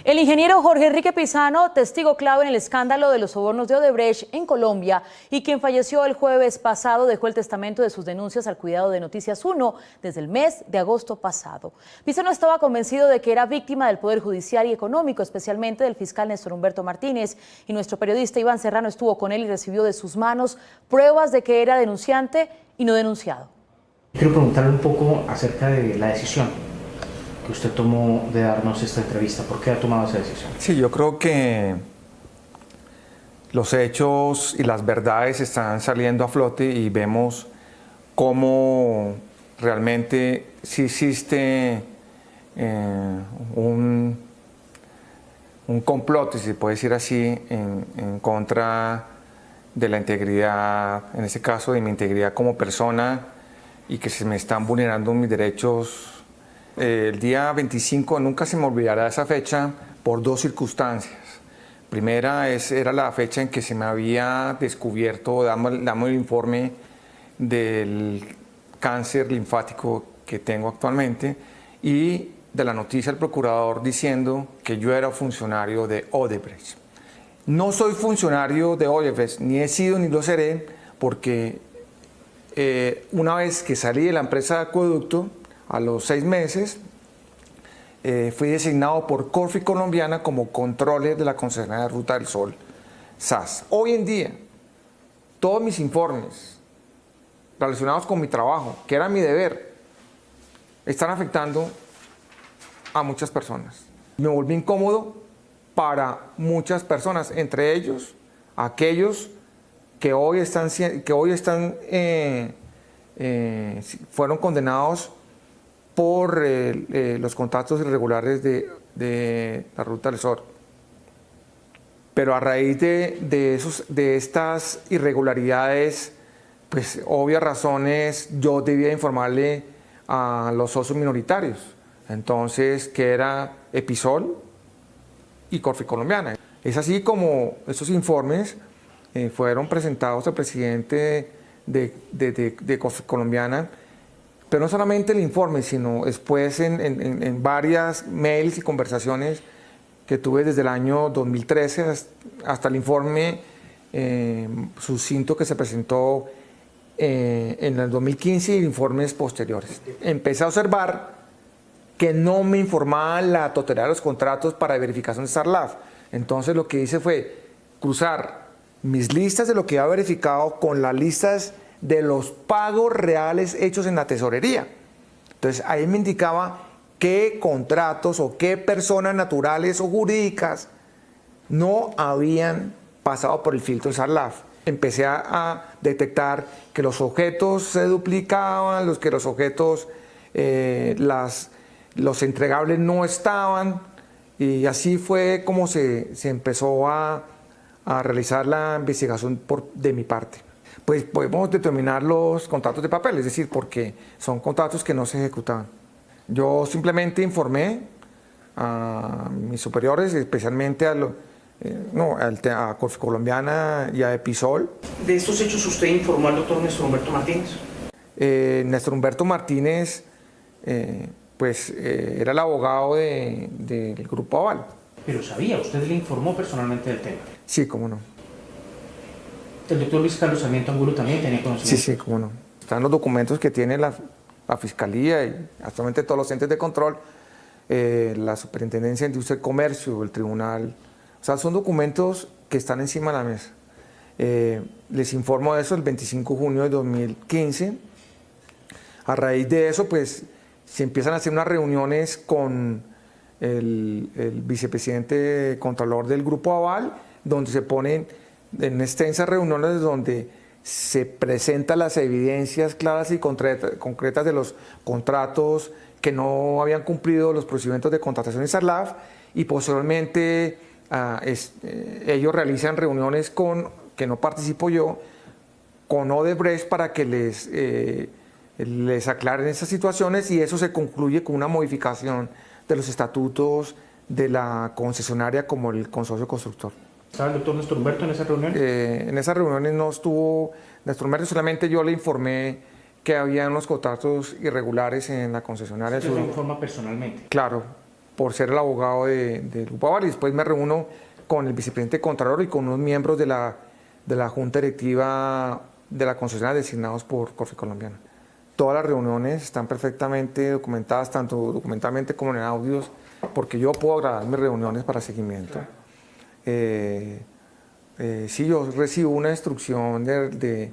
El ingeniero Jorge Enrique Pizano, testigo clave en el escándalo de los sobornos de Odebrecht en Colombia y quien falleció el jueves pasado, dejó el testamento de sus denuncias al cuidado de Noticias 1 desde el mes de agosto pasado. Pizano estaba convencido de que era víctima del Poder Judicial y económico, especialmente del fiscal Néstor Humberto Martínez, y nuestro periodista Iván Serrano estuvo con él y recibió de sus manos pruebas de que era denunciante y no denunciado. Quiero preguntarle un poco acerca de la decisión que usted tomó de darnos esta entrevista. ¿Por qué ha tomado esa decisión? Sí, yo creo que los hechos y las verdades están saliendo a flote y vemos cómo realmente sí existe un complot, si se puede decir así, en contra de la integridad, en este caso de mi integridad como persona, y que se me están vulnerando mis derechos. El día 25, nunca se me olvidará esa fecha por dos circunstancias. Primera era la fecha en que se me había descubierto, damos el informe del cáncer linfático que tengo actualmente, y de la noticia del procurador diciendo que yo era funcionario de Odebrecht. No soy funcionario de Odebrecht, ni he sido ni lo seré, porque una vez que salí de la empresa de acueducto, a los 6 meses, fui designado por Corfi Colombiana como controller de la concesionaria Ruta del Sol, SAS. Hoy en día, todos mis informes relacionados con mi trabajo, que era mi deber, están afectando a muchas personas. Me volví incómodo para muchas personas, entre ellos aquellos que hoy fueron condenados por los contratos irregulares de la Ruta del Sol. Pero a raíz de estas irregularidades, pues obvias razones, yo debía informarle a los socios minoritarios, entonces, que era Episol y Corfi Colombiana. Es así como estos informes fueron presentados al presidente de Corfi Colombiana, pero no solamente el informe, sino después en varias mails y conversaciones que tuve desde el año 2013 hasta el informe sucinto que se presentó en el 2015 y informes posteriores. Empecé a observar que no me informaban la totalidad de los contratos para verificación de SARLAF. Entonces lo que hice fue cruzar mis listas de lo que había verificado con las listas de los pagos reales hechos en la tesorería. Entonces ahí me indicaba qué contratos o qué personas naturales o jurídicas no habían pasado por el filtro de SARLAF. Empecé a detectar que los objetos se duplicaban, que los objetos, los entregables no estaban, y así fue como se empezó a realizar la investigación de mi parte. Pues podemos determinar los contratos de papel, es decir, porque son contratos que no se ejecutaban. Yo simplemente informé a mis superiores, especialmente a Corfi Colombiana y a Episol. ¿De estos hechos usted informó al doctor Néstor Humberto Martínez? Néstor Humberto Martínez era el abogado del Grupo Aval. Pero sabía, usted le informó personalmente del tema. Sí, cómo no. ¿El doctor Luis Carlos Sarmiento Angulo también tenía conocimiento? Sí, cómo no. Están los documentos que tiene la Fiscalía y actualmente todos los entes de control, la Superintendencia de Industria y Comercio, el Tribunal. O sea, son documentos que están encima de la mesa. Les informo de eso el 25 de junio de 2015. A raíz de eso, pues, se empiezan a hacer unas reuniones con el vicepresidente contralor del Grupo Aval, donde se ponen en extensas reuniones donde se presentan las evidencias claras y concretas de los contratos que no habían cumplido los procedimientos de contratación de SARLAF, y posteriormente ellos realizan reuniones que no participo yo, con Odebrecht para que les aclaren esas situaciones, y eso se concluye con una modificación de los estatutos de la concesionaria como el consorcio constructor. ¿Estaba el doctor Néstor Humberto en esas reuniones? En esas reuniones no estuvo Néstor Humberto, solamente yo le informé que había unos contratos irregulares en la concesionaria. ¿Usted lo informa personalmente? Claro, por ser el abogado de Grupo Aval, y después me reúno con el vicepresidente Contralor y con unos miembros de la Junta Directiva de la concesionaria designados por Corfi Colombiana. Todas las reuniones están perfectamente documentadas, tanto documentalmente como en audios, porque yo puedo grabar mis reuniones para seguimiento. Sí, yo recibo una instrucción de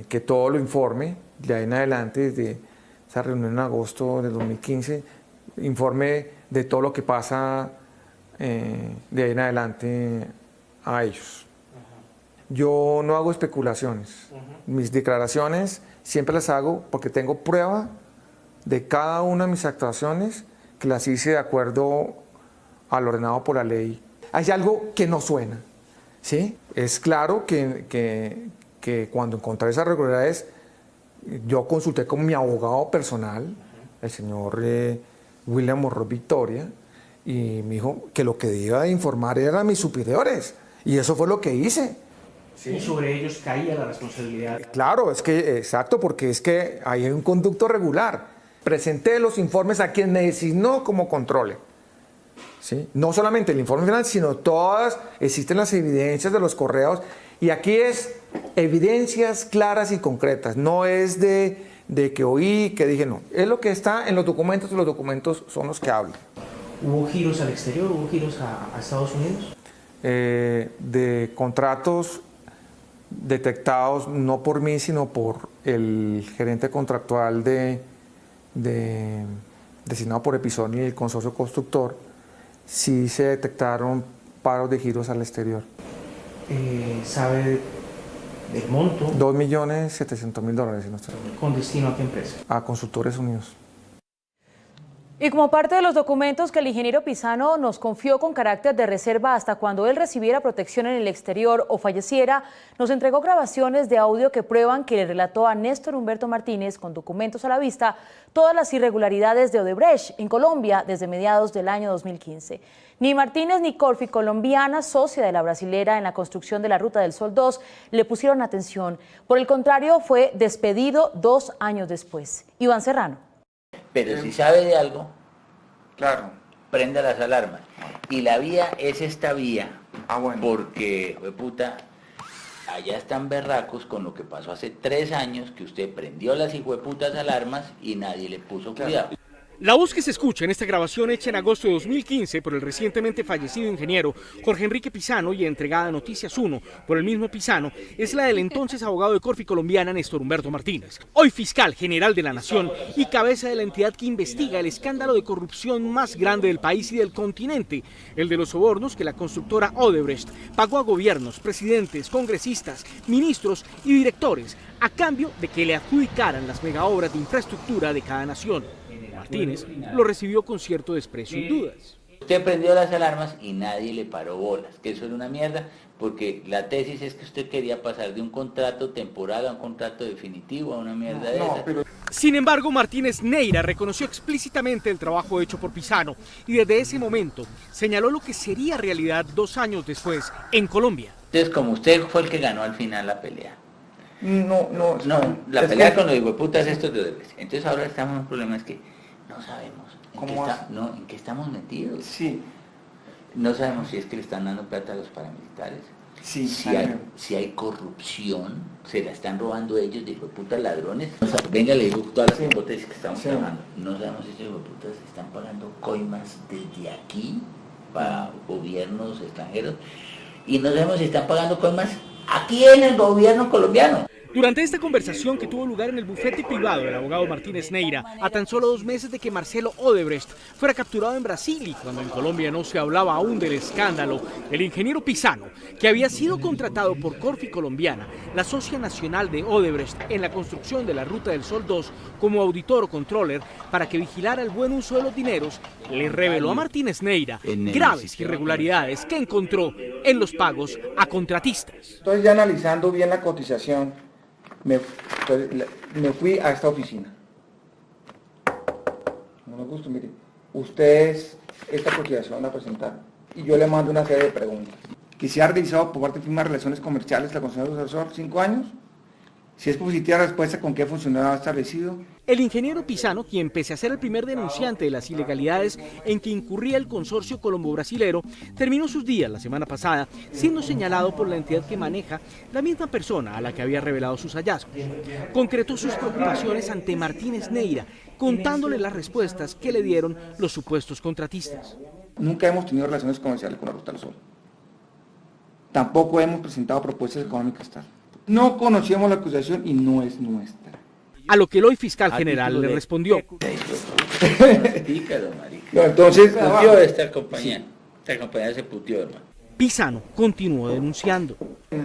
que todo lo informe, de ahí en adelante, desde esa reunión en agosto del 2015, informe de todo lo que pasa de ahí en adelante a ellos. Yo no hago especulaciones. Mis declaraciones siempre las hago porque tengo prueba de cada una de mis actuaciones que las hice de acuerdo a lo ordenado por la ley. Hay algo que no suena, ¿sí? Es claro que cuando encontré esas irregularidades, yo consulté con mi abogado personal, el señor William Morro Victoria, y me dijo que lo que debía de informar eran mis superiores, y eso fue lo que hice. ¿Sí? Y sobre ellos caía la responsabilidad. Claro, es que, exacto, porque es que hay un conducto regular. Presenté los informes a quien me designó como controle. ¿Sí? No solamente el informe final, sino todas, existen las evidencias de los correos, y aquí es evidencias claras y concretas, no es de que oí, que dije, no, es lo que está en los documentos, y los documentos son los que hablan. ¿Hubo giros al exterior? ¿Hubo giros a Estados Unidos? De contratos detectados no por mí, sino por el gerente contractual designado por Episoni y el consorcio constructor, sí se detectaron paros de giros al exterior. ¿Sabe del monto? $2.700.000, si no estoy mal. ¿Con destino a qué empresa? A Consultores Unidos. Y como parte de los documentos que el ingeniero Pisano nos confió con carácter de reserva hasta cuando él recibiera protección en el exterior o falleciera, nos entregó grabaciones de audio que prueban que le relató a Néstor Humberto Martínez, con documentos a la vista, todas las irregularidades de Odebrecht en Colombia desde mediados del año 2015. Ni Martínez ni Corfi Colombiana, socia de la brasilera en la construcción de la Ruta del Sol 2, le pusieron atención. Por el contrario, fue despedido 2 años después. Iván Serrano. Pero si sabe de algo, Claro. prenda las alarmas. Y la vía es esta vía, Bueno. porque, puta, allá están berracos con lo que pasó hace 3 años, que usted prendió las hijueputas alarmas y nadie le puso cuidado. La voz que se escucha en esta grabación hecha en agosto de 2015 por el recientemente fallecido ingeniero Jorge Enrique Pisano y entregada a Noticias 1 por el mismo Pisano es la del entonces abogado de Corfi Colombiana Néstor Humberto Martínez, hoy fiscal general de la Nación y cabeza de la entidad que investiga el escándalo de corrupción más grande del país y del continente, el de los sobornos que la constructora Odebrecht pagó a gobiernos, presidentes, congresistas, ministros y directores a cambio de que le adjudicaran las megaobras de infraestructura de cada nación. Martínez lo recibió con cierto desprecio y dudas. Usted prendió las alarmas y nadie le paró bolas, que eso era una mierda, porque la tesis es que usted quería pasar de un contrato temporal a un contrato definitivo, a una mierda de esa. Sin embargo, Martínez Neira reconoció explícitamente el trabajo hecho por Pisano y desde ese momento señaló lo que sería realidad 2 años después en Colombia. Entonces, como usted fue el que ganó al final la pelea. No, La pelea con los hijueputas estos de Odebrecht. Entonces ahora estamos en un problema, es que no sabemos en qué estamos metidos. Sí. No sabemos si es que le están dando plata a los paramilitares. Sí, si hay corrupción, se la están robando ellos de hijueputas ladrones. Venga, le digo todas las hipótesis que estamos trabajando. No sabemos si estos hijueputas están pagando coimas desde aquí para gobiernos extranjeros. Y no sabemos si están pagando coimas aquí en el gobierno colombiano. Durante esta conversación que tuvo lugar en el bufete privado del abogado Martínez Neira, a tan solo 2 meses de que Marcelo Odebrecht fuera capturado en Brasil y cuando en Colombia no se hablaba aún del escándalo, el ingeniero Pisano, que había sido contratado por Corfi Colombiana, la socia nacional de Odebrecht en la construcción de la Ruta del Sol 2, como auditor o controller para que vigilara el buen uso de los dineros, le reveló a Martínez Neira graves irregularidades que encontró en los pagos a contratistas. Entonces, ya analizando bien la cotización, me fui a esta oficina. No me gusta, mire, ustedes esta cotización la presentaron y yo le mando una serie de preguntas. Que se ha realizado por parte de firma de relaciones comerciales la concesión de asesor 5 años, Si es positiva la respuesta, ¿con qué funcionario ha establecido? El ingeniero Pisano, quien pese a ser el primer denunciante de las ilegalidades en que incurría el consorcio colombo-brasilero, terminó sus días la semana pasada siendo señalado por la entidad que maneja la misma persona a la que había revelado sus hallazgos. Concretó sus preocupaciones ante Martínez Neira, contándole las respuestas que le dieron los supuestos contratistas. Nunca hemos tenido relaciones comerciales con la Ruta del Sol. Tampoco hemos presentado propuestas económicas tal. No conocíamos la acusación y no es nuestra. A lo que el hoy fiscal general le respondió. Pícaro, marica. No, entonces, Putió de esta compañía. Esta compañía se putió, hermano. Pisano continuó denunciando.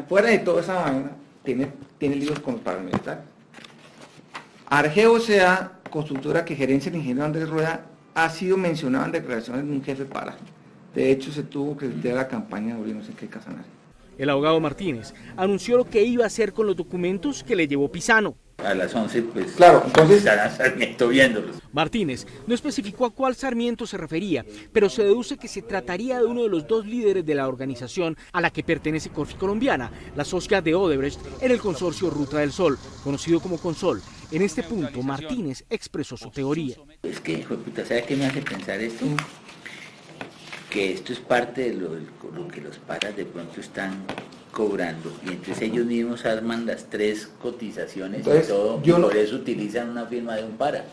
fuera de toda esa vaina, tiene líos con los paramilitares. Argeo sea constructora que gerencia el ingeniero Andrés Rueda, ha sido mencionado en declaraciones de un jefe para. De hecho, se tuvo que retirar la campaña de no sé qué Casanare. El abogado Martínez anunció lo que iba a hacer con los documentos que le llevó Pisano. A las 11, pues, Claro, entonces, estará Sarmiento viéndolos. Martínez no especificó a cuál Sarmiento se refería, pero se deduce que se trataría de uno de los dos líderes de la organización a la que pertenece Corfi Colombiana, la socia de Odebrecht en el consorcio Ruta del Sol, conocido como Consol. En este punto, Martínez expresó su teoría. Es que, hijo de puta, ¿sabe qué me hace pensar esto? Que esto es parte de lo que los paras de pronto están cobrando, y entonces ellos mismos arman las 3 cotizaciones entonces, y todo, y por eso utilizan una firma de un para.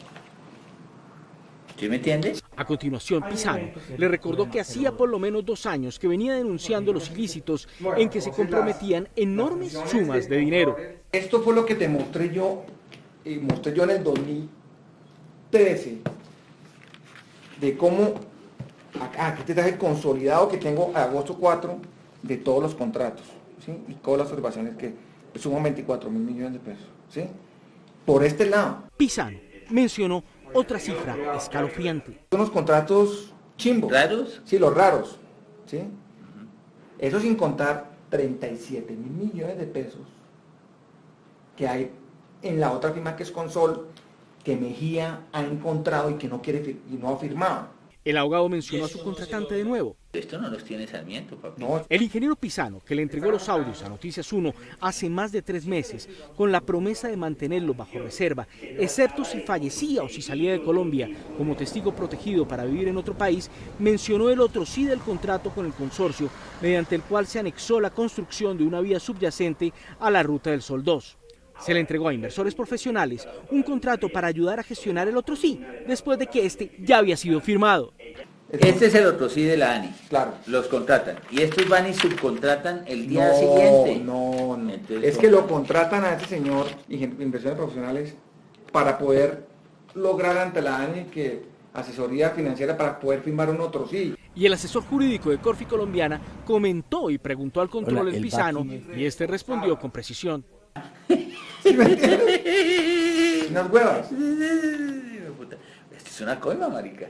¿Sí me entiendes? A continuación, Pisano le recordó que hacía por lo menos 2 años que venía denunciando los ilícitos en que se comprometían enormes sumas de dinero. esto fue lo que te mostré yo en el 2013, de cómo, aquí te traje consolidado que tengo a agosto 4 de todos los contratos, ¿sí? Y todas las observaciones que suman 24.000 millones de pesos, ¿sí? Por este lado. Pisano mencionó otra cifra escalofriante. Son los contratos chimbos. ¿Raros? Sí, los raros, ¿sí? Eso sin contar 37.000 millones de pesos que hay en la otra firma que es Consol, que Mejía ha encontrado y que no quiere y no ha firmado. El abogado mencionó a su contratante de nuevo. Esto no los tiene Sarmiento, papi. No, El ingeniero Pisano, que le entregó los audios a Noticias 1 hace más de 3 meses, con la promesa de mantenerlos bajo reserva, excepto si fallecía o si salía de Colombia como testigo protegido para vivir en otro país, mencionó el otro sí del contrato con el consorcio, mediante el cual se anexó la construcción de una vía subyacente a la Ruta del Sol 2. Se le entregó a inversores profesionales un contrato para ayudar a gestionar el otro sí, después de que este ya había sido firmado. Este es el otro sí de la ANI. Claro. Los contratan. Y estos van y subcontratan el día siguiente. No. Entonces, Es que lo contratan a ese señor, inversiones profesionales, para poder lograr ante la ANI que asesoría financiera para poder firmar un otro sí. Y el asesor jurídico de Corfi Colombiana comentó y preguntó al control del Pisano, y este respondió con precisión. ¿Sí me entiendes? Unas huevas. Esto es una coima, marica.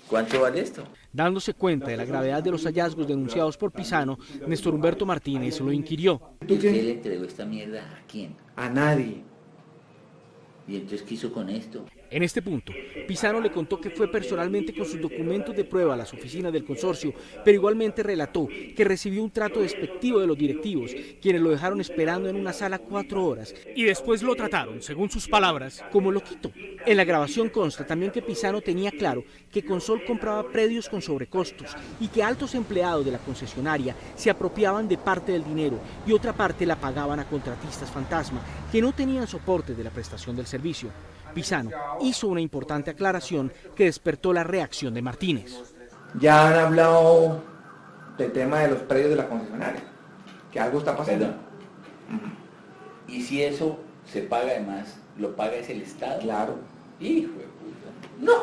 ¿Cuánto vale esto? Dándose cuenta de la gravedad de los hallazgos denunciados por Pisano, Néstor Humberto Martínez lo inquirió. ¿Tú ¿Y usted qué? le entregó esta mierda a quién? A nadie. ¿Y entonces qué hizo con esto? En este punto, Pisano le contó que fue personalmente con sus documentos de prueba a las oficinas del consorcio, pero igualmente relató que recibió un trato despectivo de los directivos, quienes lo dejaron esperando en una sala 4 horas y después lo trataron, según sus palabras, como loquito. En la grabación consta también que Pisano tenía claro que Consol compraba predios con sobrecostos y que altos empleados de la concesionaria se apropiaban de parte del dinero y otra parte la pagaban a contratistas fantasma que no tenían soporte de la prestación del servicio. Pisano hizo una importante aclaración que despertó la reacción de Martínez. Ya han hablado del tema de los predios de la concesionaria, que algo está pasando. Perdón. Y si eso se paga además, ¿lo paga es el Estado? Claro. Hijo de puta. No.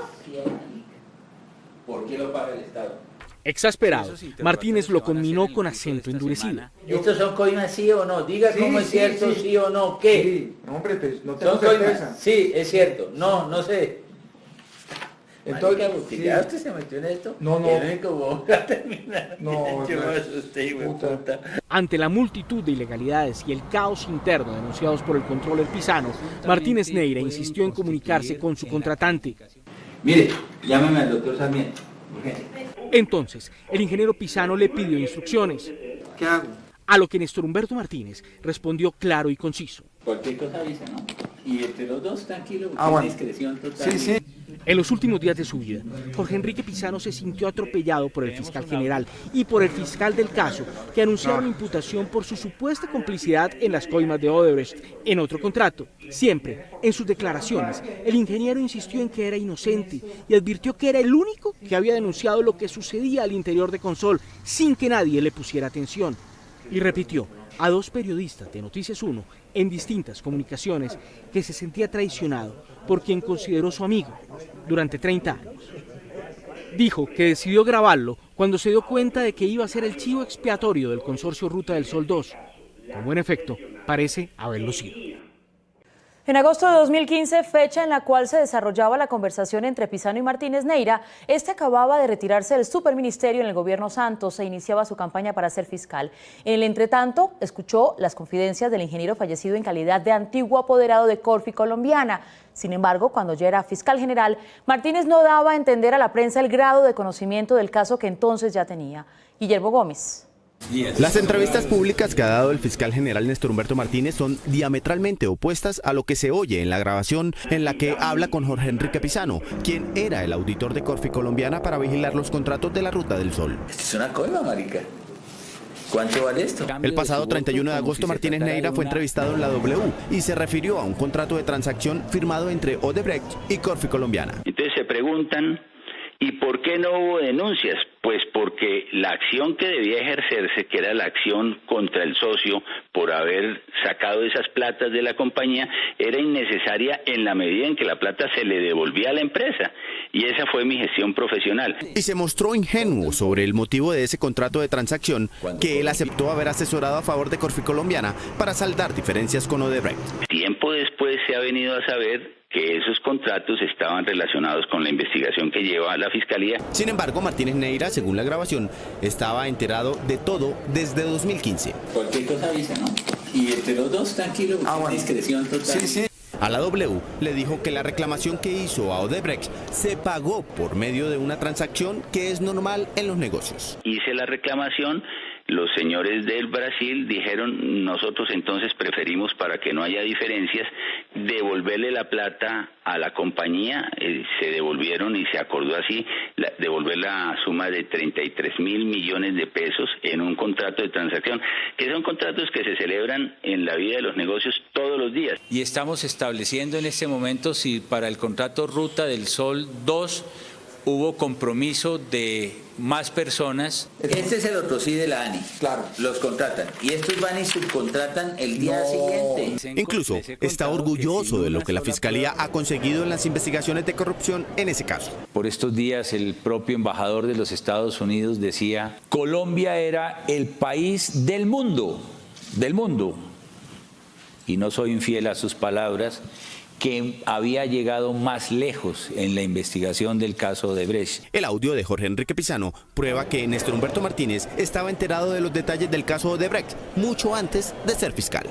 ¿Por qué lo paga el Estado? Exasperado, Martínez lo conminó con acento endurecido. ¿Estos son coimas sí o no? Diga Sí, cómo es sí, cierto, sí. sí o no. ¿Qué? Sí, hombre, pues no tengo ¿Son coimas? certeza. Sí, es cierto. No, no sé. Entonces, Marica, ¿usted sí. ya usted se metió en esto? No, no. El único bobo va a terminar. No, Yo no. me asusté, hijo de Puta. puta. Ante la multitud de ilegalidades y el caos interno denunciados por el controller Pisano, Martínez Neira insistió en comunicarse con su contratante. Mire, llámeme al doctor Sarmiento. Urgente. Entonces, el ingeniero Pisano le pidió instrucciones, ¿Qué hago? a lo que Néstor Humberto Martínez respondió claro y conciso. Cualquier cosa avisa, ¿no? Y entre los dos, tranquilo, bueno. discreción total. Sí, sí. En los últimos días de su vida, Jorge Enrique Pizano se sintió atropellado por el fiscal general y por el fiscal del caso, que anunciaron imputación por su supuesta complicidad en las coimas de Odebrecht en otro contrato. Siempre, en sus declaraciones, el ingeniero insistió en que era inocente y advirtió que era el único que había denunciado lo que sucedía al interior de Consol sin que nadie le pusiera atención. Y repitió a 2 periodistas de Noticias 1 en distintas comunicaciones que se sentía traicionado por quien consideró su amigo durante 30 años. Dijo que decidió grabarlo cuando se dio cuenta de que iba a ser el chivo expiatorio del consorcio Ruta del Sol 2, como en efecto parece haberlo sido. En agosto de 2015, fecha en la cual se desarrollaba la conversación entre Pizano y Martínez Neira, este acababa de retirarse del superministerio en el gobierno Santos e iniciaba su campaña para ser fiscal. En el entretanto, escuchó las confidencias del ingeniero fallecido en calidad de antiguo apoderado de Corfi Colombiana. Sin embargo, cuando ya era fiscal general, Martínez no daba a entender a la prensa el grado de conocimiento del caso que entonces ya tenía. Guillermo Gómez. Las entrevistas públicas que ha dado el fiscal general Néstor Humberto Martínez son diametralmente opuestas a lo que se oye en la grabación en la que habla con Jorge Enrique Pizano, quien era el auditor de Corfi Colombiana para vigilar los contratos de la Ruta del Sol. Esto es una coima, marica. ¿Cuánto vale esto? El pasado 31 de agosto Martínez Neira fue entrevistado en la W y se refirió a un contrato de transacción firmado entre Odebrecht y Corfi Colombiana. Entonces se preguntan, ¿y por qué no hubo denuncias? Pues porque la acción que debía ejercerse, que era la acción contra el socio por haber sacado esas platas de la compañía, era innecesaria en la medida en que la plata se le devolvía a la empresa. Y esa fue mi gestión profesional. Y se mostró ingenuo sobre el motivo de ese contrato de transacción que él aceptó haber asesorado a favor de Corfi Colombiana para saldar diferencias con Odebrecht. Tiempo después se ha venido a saber que esos contratos estaban relacionados con la investigación que lleva la Fiscalía. Sin embargo, Martínez Neira, según la grabación, estaba enterado de todo desde 2015. Cualquier cosa avisa, ¿no? Y entre los dos, tranquilo, bueno. discreción total. Sí, sí. A la W le dijo que la reclamación que hizo a Odebrecht se pagó por medio de una transacción que es normal en los negocios. Hice la reclamación. Los señores del Brasil dijeron, nosotros entonces preferimos, para que no haya diferencias, devolverle la plata a la compañía. Se devolvieron y se acordó así devolver la suma de 33.000 millones de pesos en un contrato de transacción, que son contratos que se celebran en la vida de los negocios todos los días. Y estamos estableciendo en este momento si para el contrato Ruta del Sol 2 hubo compromiso de más personas. Este es el otro sí de la ANI. Claro. Los contratan. Y estos van y subcontratan el día siguiente. Incluso está orgulloso de lo que la Fiscalía ha conseguido en las investigaciones de corrupción en ese caso. Por estos días el propio embajador de los Estados Unidos decía, Colombia era el país del mundo, y no soy infiel a sus palabras, que había llegado más lejos en la investigación del caso Odebrecht. El audio de Jorge Enrique Pizano prueba que Néstor Humberto Martínez estaba enterado de los detalles del caso Odebrecht mucho antes de ser fiscal.